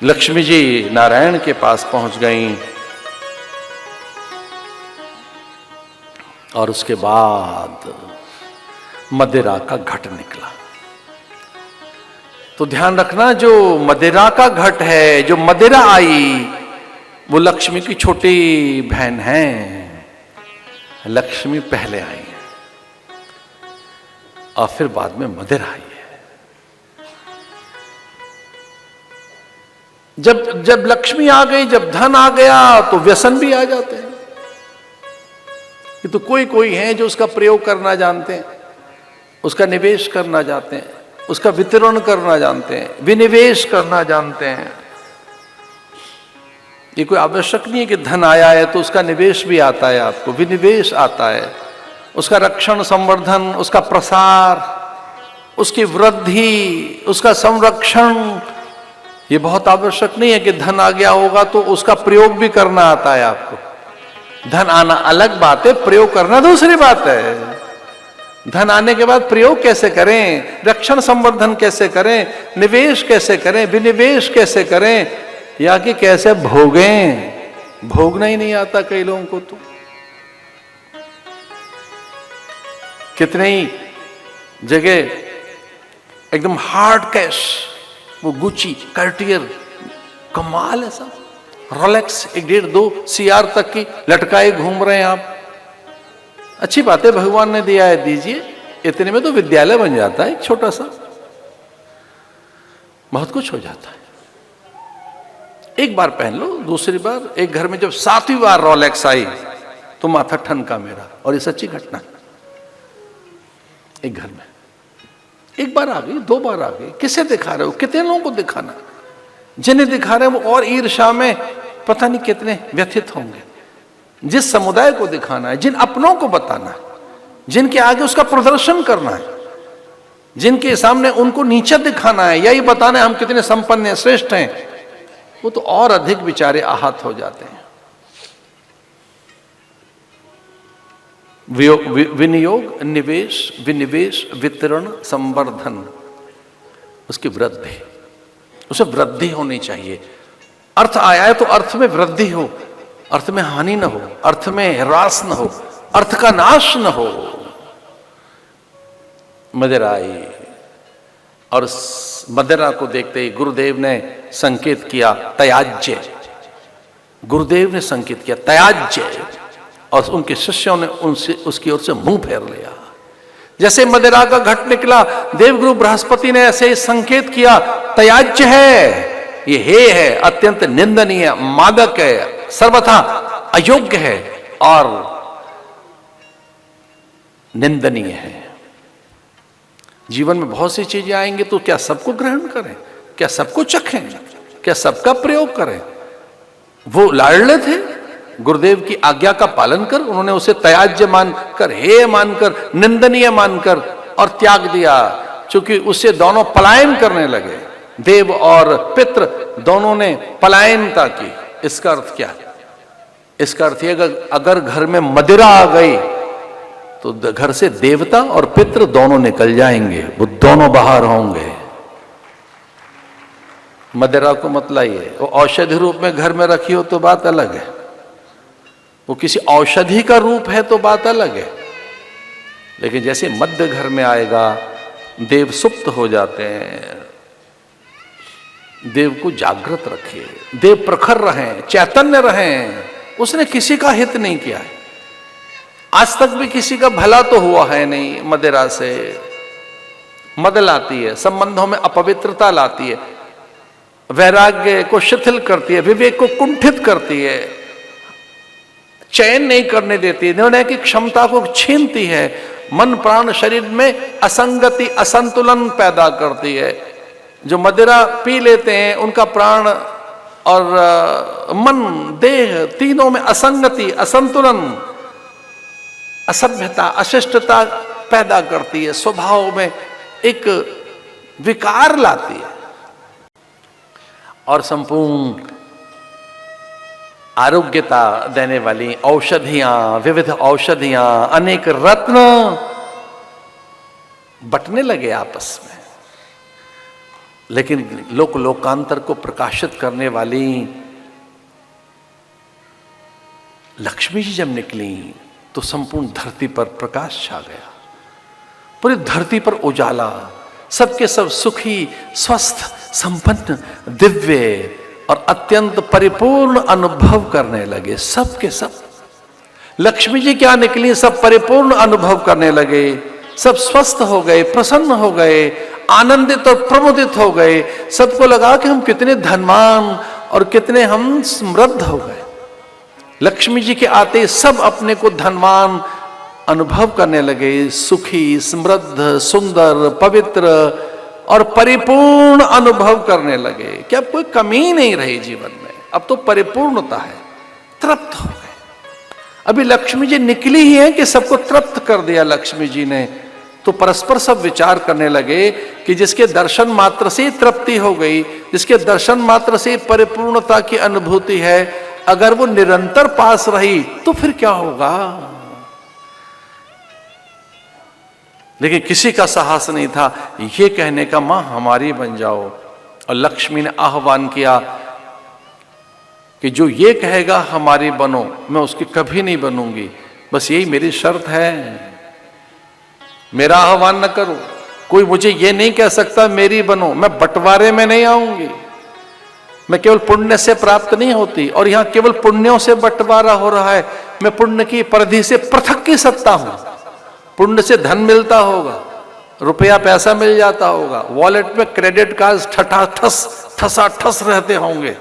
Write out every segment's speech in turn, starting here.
लक्ष्मी जी नारायण के पास पहुंच गईं और उसके बाद मदिरा का घट निकला। तो ध्यान रखना, जो मदिरा का घट है, जो मदिरा आई, वो लक्ष्मी की छोटी बहन है। लक्ष्मी पहले आई है और फिर बाद में मदिरा आई है। जब लक्ष्मी आ गई, जब धन आ गया, तो व्यसन भी आ जाते हैं। ये तो कोई है जो उसका प्रयोग करना जानते हैं, उसका निवेश करना जानते हैं, उसका वितरण करना जानते हैं, विनिवेश करना जानते हैं। ये कोई आवश्यक नहीं है कि धन आया है तो उसका निवेश भी आता है, आपको विनिवेश आता है, उसका रक्षण संवर्धन, उसका प्रसार, उसकी वृद्धि, उसका संरक्षण। ये बहुत आवश्यक नहीं है कि धन आ गया होगा तो उसका प्रयोग भी करना आता है आपको। धन आना अलग बात है, प्रयोग करना दूसरी बात है। धन आने के बाद प्रयोग कैसे करें, रक्षण संवर्धन कैसे करें, निवेश कैसे करें, विनिवेश कैसे करें, या कि कैसे भोगें। भोगना ही नहीं आता कई लोगों को। तो कितने ही जगह एकदम हार्ड कैश, वो गुची, कार्टियर, कमाल है सब, रोलेक्स 1.5-2 CR तक की लटकाए घूम रहे हैं आप। अच्छी बात है, भगवान ने दिया है, दीजिए। इतने में तो विद्यालय बन जाता है, एक छोटा सा, बहुत कुछ हो जाता है। एक बार पहन लो, दूसरी बार, एक घर में जब 7वीं बार रोलेक्स आई तो माथा ठनका मेरा। और ये सच्ची घटना, एक घर में एक बार आ गई, 2 बार आ गई। किसे दिखा रहे हो, कितने लोगों को दिखाना? जिन्हें दिखा रहे हैं वो और ईर्ष्या में पता नहीं कितने व्यथित होंगे। जिस समुदाय को दिखाना है, जिन अपनों को बताना है, जिनके आगे उसका प्रदर्शन करना है, जिनके सामने उनको नीचा दिखाना है, यही बताना है हम कितने संपन्न हैं, श्रेष्ठ हैं, वो तो और अधिक बेचारे आहत हो जाते हैं। विनियोग, निवेश, विनिवेश, वितरण, संवर्धन, उसकी वृद्धि, उसे वृद्धि होनी चाहिए। अर्थ आया है तो अर्थ में वृद्धि हो, अर्थ में हानि न हो, अर्थ में ह्रास न हो, अर्थ का नाश न हो। मदिरा आई और मदिरा को देखते ही गुरुदेव ने संकेत किया त्याज्य। गुरुदेव ने संकेत किया त्याज्य, और उनके शिष्यों ने उनसे उसकी ओर से मुंह फेर लिया। जैसे मदिरा का घट निकला, देवगुरु बृहस्पति ने ऐसे ही संकेत किया त्याज्य है, ये हे है, अत्यंत निंदनीय, मादक है, सर्वथा अयोग्य है और निंदनीय है। जीवन में बहुत सी चीजें आएंगी तो क्या सबको ग्रहण करें, क्या सबको चखें, क्या सबका प्रयोग करें? वो लाडले थे, गुरुदेव की आज्ञा का पालन कर उन्होंने उसे त्याज्य मानकर, हे मानकर, निंदनीय मानकर और त्याग दिया। चूंकि उससे दोनों पलायन करने लगे, देव और पितृ दोनों ने पलायनता की। इसका अर्थ क्या है? इसका अर्थ है अगर घर में मदिरा आ गई तो घर से देवता और पितृ दोनों निकल जाएंगे, वो दोनों बाहर होंगे। मदिरा को मत लाइए, वो औषधि रूप में घर में रखी हो तो बात अलग है, वो किसी औषधि का रूप है तो बात अलग है। लेकिन जैसे मध्य घर में आएगा, देव सुप्त हो जाते हैं। देव को जागृत रखिए, देव प्रखर रहें, चैतन्य रहें। उसने किसी का हित नहीं किया है, आज तक भी किसी का भला तो हुआ है नहीं। मदिरा से मद लाती है, संबंधों में अपवित्रता लाती है, वैराग्य को शिथिल करती है, विवेक को कुंठित करती है, चयन नहीं करने देती, निर्णय की क्षमता को छीनती है, मन प्राण शरीर में असंगति, असंतुलन पैदा करती है। जो मदिरा पी लेते हैं उनका प्राण और मन, देह तीनों में असंगति, असंतुलन, असभ्यता, अशिष्टता पैदा करती है, स्वभाव में एक विकार लाती है। और संपूर्ण आरोग्यता देने वाली औषधियां, विविध औषधियां, अनेक रत्न बटने लगे आपस में। लेकिन लोकांतर को प्रकाशित करने वाली लक्ष्मी जी जब निकली तो संपूर्ण धरती पर प्रकाश छा गया, पूरी धरती पर उजाला, सबके सब सुखी, स्वस्थ, संपन्न, दिव्य और अत्यंत परिपूर्ण अनुभव करने लगे। सबके सब लक्ष्मी जी क्या निकली, सब परिपूर्ण अनुभव करने लगे, सब स्वस्थ हो गए, प्रसन्न हो गए, आनंदित और प्रमुदित हो गए। सबको लगा कि हम कितने धनवान और कितने हम समृद्ध हो गए। लक्ष्मी जी के आते सब अपने को धनवान अनुभव करने लगे, सुखी, समृद्ध, सुंदर, पवित्र और परिपूर्ण अनुभव करने लगे कि अब कोई कमी नहीं रही जीवन में, अब तो परिपूर्णता है, तृप्त हो गए। अभी लक्ष्मी जी निकली ही है कि सबको तृप्त कर दिया लक्ष्मी जी ने। तो परस्पर सब विचार करने लगे कि जिसके दर्शन मात्र से तृप्ति हो गई, जिसके दर्शन मात्र से परिपूर्णता की अनुभूति है, अगर वो निरंतर पास रही तो फिर क्या होगा। लेकिन किसी का साहस नहीं था ये कहने का, मां हमारी बन जाओ। और लक्ष्मी ने आह्वान किया कि जो ये कहेगा हमारी बनो, मैं उसकी कभी नहीं बनूंगी, बस यही मेरी शर्त है। मेरा आह्वान न करो, कोई मुझे ये नहीं कह सकता मेरी बनो, मैं बंटवारे में नहीं आऊंगी। मैं केवल पुण्य से प्राप्त नहीं होती, और यहां केवल पुण्यों से बंटवारा हो रहा है। मैं पुण्य की परिधि से पृथक की सत्ता हूं। पुण्य से धन मिलता होगा, रुपया पैसा मिल जाता होगा, वॉलेट में क्रेडिट कार्ड ठसाठस रहते होंगे।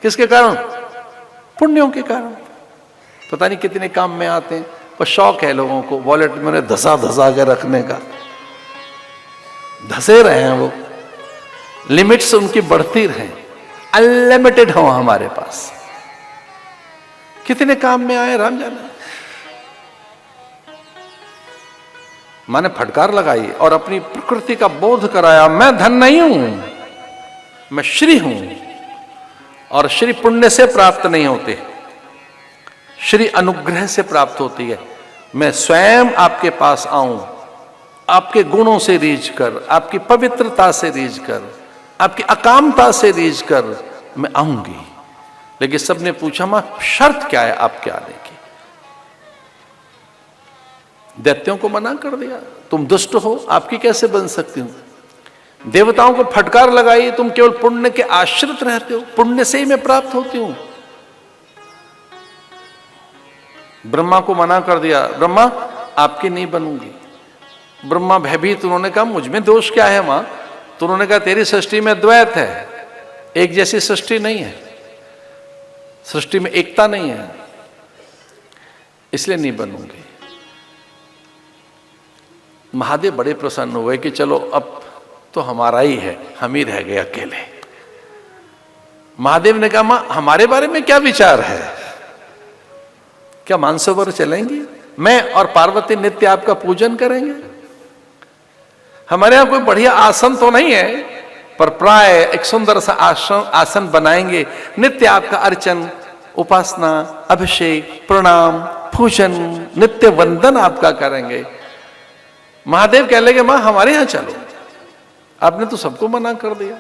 किसके कारण? पुण्यों के कारण। पता नहीं कितने काम में आते हैं, पर शौक है लोगों को वॉलेट में धसा के रखने का। धसे रहे हैं वो, लिमिट्स उनकी बढ़ती रहे, अनलिमिटेड हो हमारे पास। कितने काम में आए राम जाने। मैंने फटकार लगाई और अपनी प्रकृति का बोध कराया, मैं धन नहीं हूं, मैं श्री हूं, और श्री पुण्य से प्राप्त नहीं होते, श्री अनुग्रह से प्राप्त होती है। मैं स्वयं आपके पास आऊं, आपके गुणों से रीझ कर, आपकी पवित्रता से रीझ कर, आपकी अकामता से रीझ कर मैं आऊंगी। लेकिन सबने पूछा, मां शर्त क्या है आपके आने की? दैत्यों को मना कर दिया, तुम दुष्ट हो, आपकी कैसे बन सकती हूं। देवताओं को फटकार लगाई, तुम केवल पुण्य के आश्रित रहते हो, पुण्य से ही मैं प्राप्त होती हूं। ब्रह्मा को मना कर दिया, ब्रह्मा आपकी नहीं बनूंगी। ब्रह्मा भयभीत, उन्होंने कहा मुझ में दोष क्या है मां? तो उन्होंने कहा तेरी सृष्टि में द्वैत है, एक जैसी सृष्टि नहीं है, सृष्टि में एकता नहीं है, इसलिए नहीं बनूंगी। महादेव बड़े प्रसन्न हुए कि चलो अब तो हमारा ही है, हम ही रह गए अकेले। महादेव ने कहा, मां हमारे बारे में क्या विचार है? क्या मानसरोवर चलेंगी? मैं और पार्वती नित्य आपका पूजन करेंगे। हमारे यहां कोई बढ़िया आसन तो नहीं है, पर प्राय एक सुंदर सा आसन बनाएंगे, नित्य आपका अर्चन, उपासना, अभिषेक, प्रणाम, पूजन, नित्य वंदन आपका करेंगे। महादेव कह लगे, मां हमारे यहां चलो, आपने तो सबको मना कर दिया।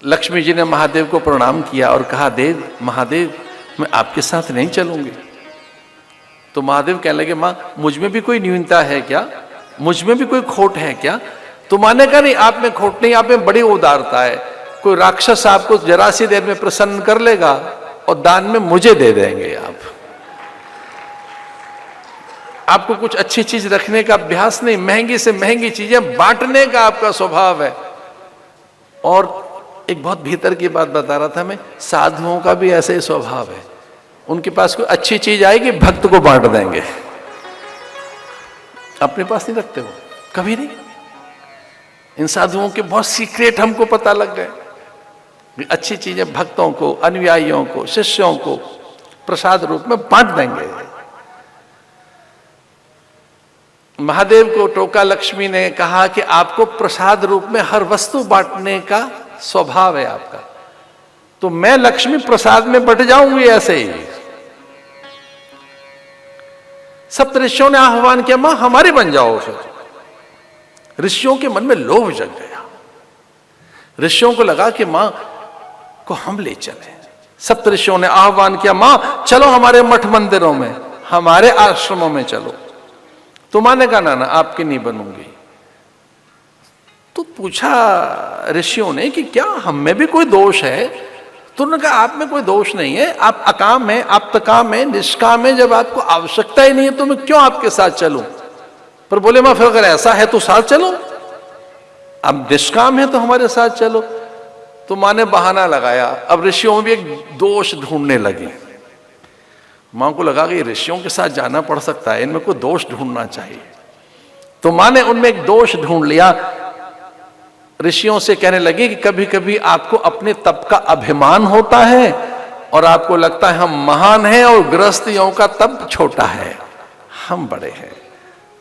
लक्ष्मी जी ने महादेव को प्रणाम किया और कहा, देव महादेव मैं आपके साथ नहीं चलूंगी। तो महादेव कहने लगे, मां मुझ में भी कोई न्यूनता है क्या? मुझ में भी कोई खोट है क्या? तो माने कहा, नहीं आप में खोट नहीं, आप में बड़ी उदारता है। कोई राक्षस आपको जरा सी देर में प्रसन्न कर लेगा और दान में मुझे दे देंगे। आपको कुछ अच्छी चीज रखने का अभ्यास नहीं, महंगी से महंगी चीजें बांटने का आपका स्वभाव है। और एक बहुत भीतर की बात बता रहा था मैं, साधुओं का भी ऐसा ही स्वभाव है। उनके पास कोई अच्छी चीज आएगी, भक्त को बांट देंगे, अपने पास नहीं रखते वो कभी नहीं। इन साधुओं के बहुत सीक्रेट हमको पता लग गए। अच्छी चीजें भक्तों को, अनुयायियों को, शिष्यों को प्रसाद रूप में बांट देंगे। महादेव को टोका लक्ष्मी ने कहा कि आपको प्रसाद रूप में हर वस्तु बांटने का स्वभाव है आपका, तो मैं लक्ष्मी प्रसाद में बट जाऊंगी ऐसे ही। सब ऋषियों ने आह्वान किया, मां हमारे बन जाओ। फिर ऋषियों के मन में लोभ जग गया, ऋषियों को लगा कि मां को हम ले चले। सप्त ऋषियों ने आह्वान किया, मां चलो हमारे मठ मंदिरों में, हमारे आश्रमों में चलो। तो मां ने कहा ना ना, आपकी नहीं बनूंगी। तो पूछा ऋषियों ने कि क्या हम में भी कोई दोष है? तो उन्होंने कहा आप में कोई दोष नहीं है, आप अकाम है, आप तकाम है, निष्काम है। जब आपको आवश्यकता ही नहीं है तो मैं क्यों आपके साथ चलूं? पर बोले मां फिर अगर ऐसा है तो साथ चलो, अब निष्काम है तो हमारे साथ चलो। तो मां ने बहाना लगाया। अब ऋषियों में भी एक दोष ढूंढने लगे। मां को लगा कि ऋषियों के साथ जाना पड़ सकता है, इनमें कोई दोष ढूंढना चाहिए। तो मां ने उनमें एक दोष ढूंढ लिया। ऋषियों से कहने लगे कि कभी कभी आपको अपने तप का अभिमान होता है और आपको लगता है हम महान हैं और गृहस्थियों का तप छोटा है, हम बड़े हैं।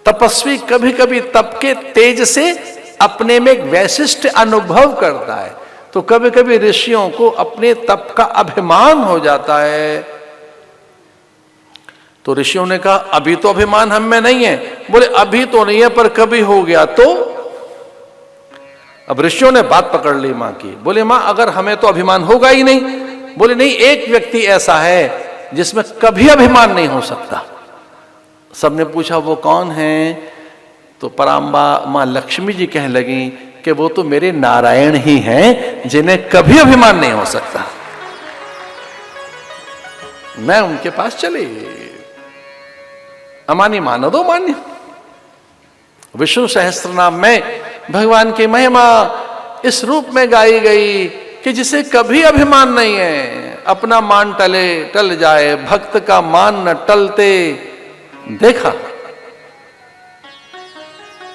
तपस्वी कभी कभी तप के तेज से अपने में एक वैशिष्ट अनुभव करता है। तो कभी कभी ऋषियों को अपने तप का अभिमान हो जाता है। तो ऋषियों ने कहा अभी तो अभिमान हम में नहीं है। बोले अभी तो नहीं है, पर कभी हो गया तो? अब ऋषियों ने बात पकड़ ली मां की। बोले मां अगर हमें तो अभिमान होगा ही नहीं। बोले नहीं, एक व्यक्ति ऐसा है जिसमें कभी अभिमान नहीं हो सकता। सबने पूछा वो कौन है? तो पराम्बा मां लक्ष्मी जी कहने लगी कि वो तो मेरे नारायण ही हैं जिन्हें कभी अभिमान नहीं हो सकता। मैं उनके पास चले, अमानी मानो दो मान्य। विष्णु सहस्त्रनाम में भगवान की महिमा इस रूप में गाई गई कि जिसे कभी अभिमान नहीं है। अपना मान टल जाए, भक्त का मान न टलते देखा।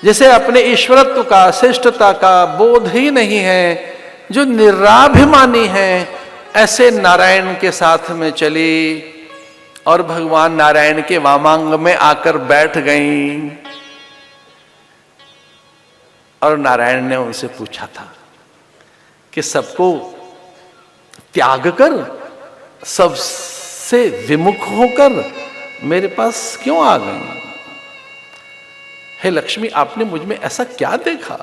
जिसे अपने ईश्वरत्व का, श्रेष्ठता का बोध ही नहीं है, जो निराभिमानी है, ऐसे नारायण के साथ में चली और भगवान नारायण के वामांग में आकर बैठ गईं। और नारायण ने उनसे पूछा था कि सबको त्याग कर, सबसे विमुख होकर मेरे पास क्यों आ गई? हे लक्ष्मी, आपने मुझ में ऐसा क्या देखा?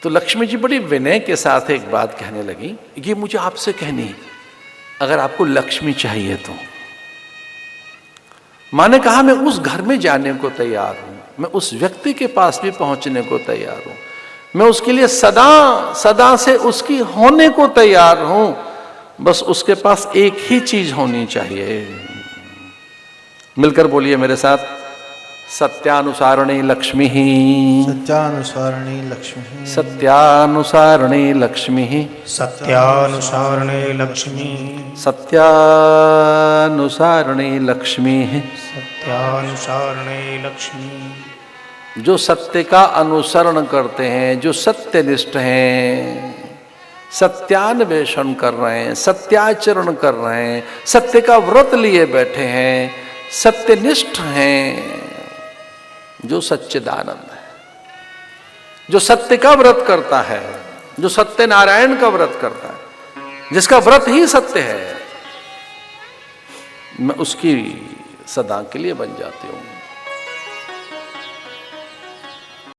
तो लक्ष्मी जी बड़ी विनय के साथ एक बात कहने लगी, ये मुझे आपसे कहनी, अगर आपको लक्ष्मी चाहिए तो। मां ने कहा मैं उस घर में जाने को तैयार हूं, मैं उस व्यक्ति के पास भी पहुंचने को तैयार हूं, मैं उसके लिए सदा सदा से उसकी होने को तैयार हूं। बस उसके पास एक ही चीज होनी चाहिए। मिलकर बोलिए मेरे साथ, सत्यानुसारिणी लक्ष्मी ही, सत्यानुसारिणी लक्ष्मी, सत्यानुसारिणी लक्ष्मी, सत्यानुसारिणी लक्ष्मी, सत्यानुसारिणी लक्ष्मी, सत्यानुसारिणी लक्ष्मी। जो सत्य का अनुसरण करते हैं, जो सत्यनिष्ठ हैं, सत्यान्वेषण कर रहे हैं, सत्याचरण कर रहे हैं, सत्य का व्रत लिए बैठे हैं, सत्यनिष्ठ हैं, जो सच्चिदानंद है, जो सत्य का व्रत करता है, जो सत्य नारायण का व्रत करता है, जिसका व्रत ही सत्य है, मैं उसकी सदा के लिए बन जाती हूं।